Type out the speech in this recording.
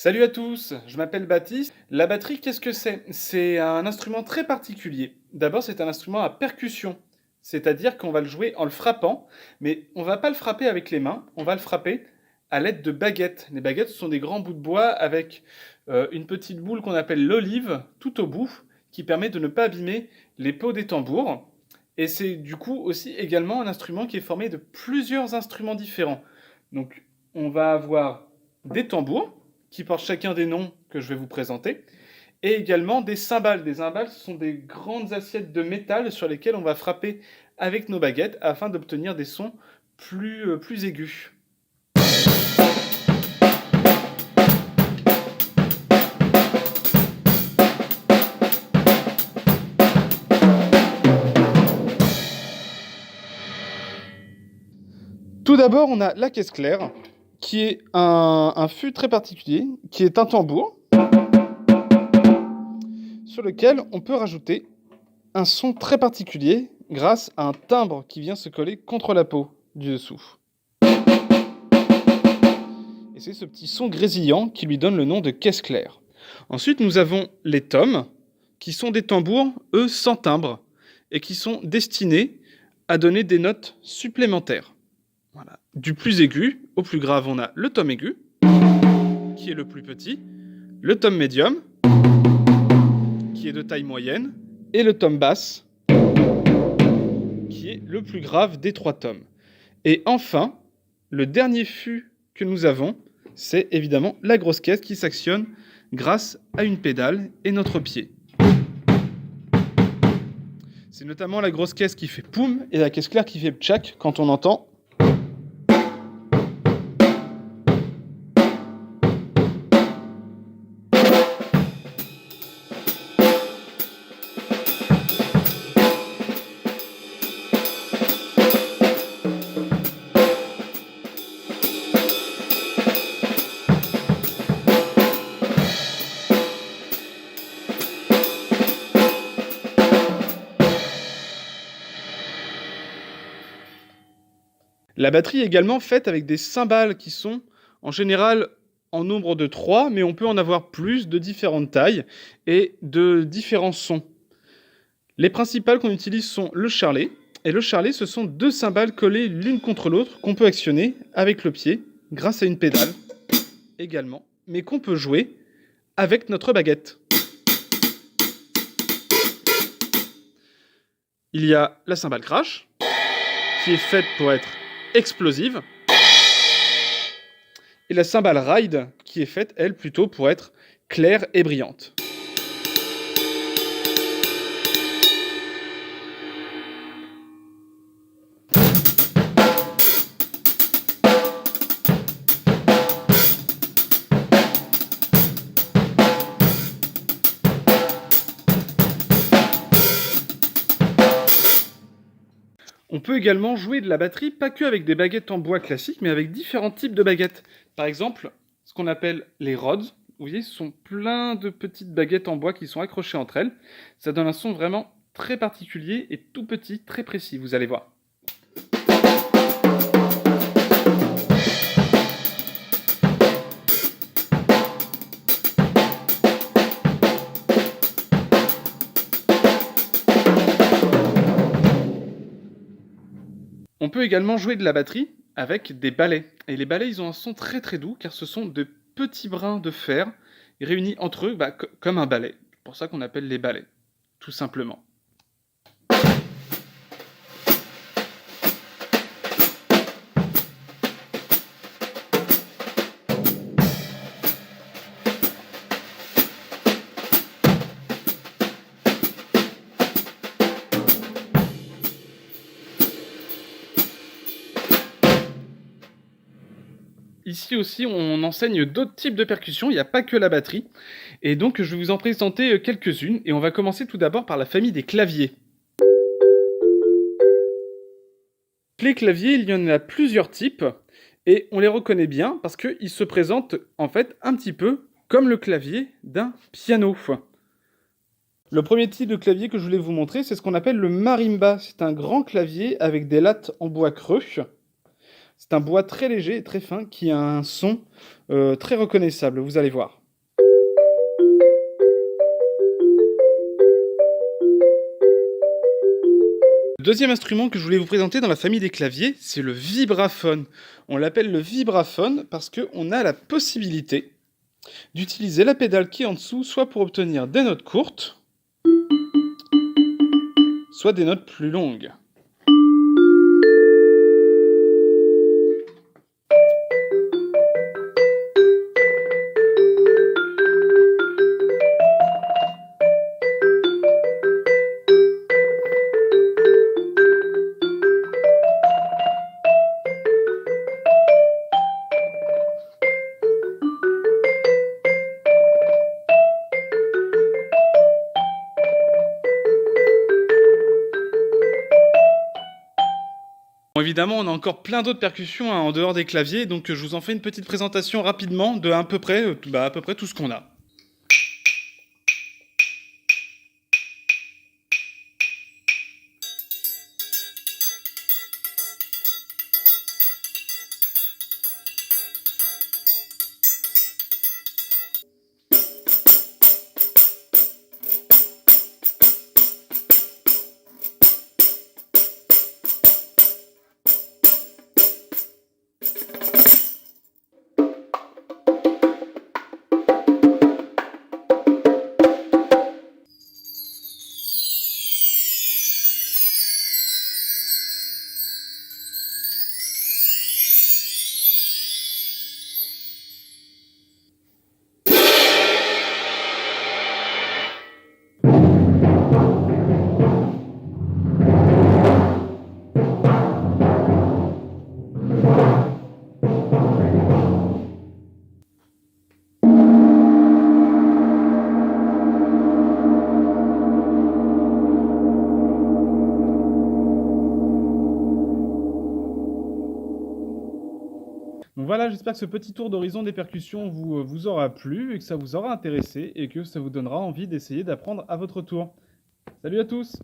Salut à tous, je m'appelle Baptiste. La batterie, qu'est-ce que c'est? C'est un instrument très particulier. D'abord, c'est un instrument à percussion, c'est-à-dire qu'on va le jouer en le frappant, mais on va pas le frapper avec les mains, on va le frapper à l'aide de baguettes. Les baguettes, ce sont des grands bouts de bois avec une petite boule qu'on appelle l'olive tout au bout, qui permet de ne pas abîmer les peaux des tambours. Et c'est du coup aussi également un instrument qui est formé de plusieurs instruments différents. Donc, on va avoir des tambours qui portent chacun des noms que je vais vous présenter, et également des cymbales. Des cymbales, ce sont des grandes assiettes de métal sur lesquelles on va frapper avec nos baguettes afin d'obtenir des sons plus aigus. Tout d'abord, on a la caisse claire, qui est un fût très particulier, qui est un tambour, sur lequel on peut rajouter un son très particulier grâce à un timbre qui vient se coller contre la peau du dessous. Et c'est ce petit son grésillant qui lui donne le nom de caisse claire. Ensuite, nous avons les toms, qui sont des tambours, eux, sans timbre, et qui sont destinés à donner des notes supplémentaires. Voilà. Du plus aigu au plus grave, on a le tom aigu, qui est le plus petit, le tom médium, qui est de taille moyenne, et le tom basse, qui est le plus grave des trois toms. Et enfin, le dernier fût que nous avons, c'est évidemment la grosse caisse qui s'actionne grâce à une pédale et notre pied. C'est notamment la grosse caisse qui fait poum et la caisse claire qui fait tchac quand on entend. La batterie est également faite avec des cymbales qui sont en général en nombre de 3, mais on peut en avoir plus de différentes tailles et de différents sons. Les principales qu'on utilise sont le charlet, et le charlet, ce sont deux cymbales collées l'une contre l'autre qu'on peut actionner avec le pied grâce à une pédale également, mais qu'on peut jouer avec notre baguette. Il y a la cymbale crash, qui est faite pour être explosive, et la cymbale ride, qui est faite, elle, plutôt pour être claire et brillante. On peut également jouer de la batterie, pas que avec des baguettes en bois classiques, mais avec différents types de baguettes. Par exemple, ce qu'on appelle les rods. Vous voyez, ce sont plein de petites baguettes en bois qui sont accrochées entre elles. Ça donne un son vraiment très particulier et tout petit, très précis, vous allez voir. On peut également jouer de la batterie avec des balais. Et les balais, ils ont un son très très doux car ce sont de petits brins de fer réunis entre eux comme un balai. C'est pour ça qu'on appelle les balais, tout simplement. Ici aussi, on enseigne d'autres types de percussions, il n'y a pas que la batterie. Et donc, je vais vous en présenter quelques-unes. Et on va commencer tout d'abord par la famille des claviers. Les claviers, il y en a plusieurs types. Et on les reconnaît bien parce qu'ils se présentent en fait un petit peu comme le clavier d'un piano. Le premier type de clavier que je voulais vous montrer, c'est ce qu'on appelle le marimba. C'est un grand clavier avec des lattes en bois creux. C'est un bois très léger et très fin qui a un son très reconnaissable, vous allez voir. Le deuxième instrument que je voulais vous présenter dans la famille des claviers, c'est le vibraphone. On l'appelle le vibraphone parce qu'on a la possibilité d'utiliser la pédale qui est en dessous, soit pour obtenir des notes courtes, soit des notes plus longues. Bon, évidemment, on a encore plein d'autres percussions, hein, en dehors des claviers, donc je vous en fais une petite présentation rapidement de à peu près tout ce qu'on a. Donc voilà, j'espère que ce petit tour d'horizon des percussions vous aura plu et que ça vous aura intéressé et que ça vous donnera envie d'essayer d'apprendre à votre tour. Salut à tous!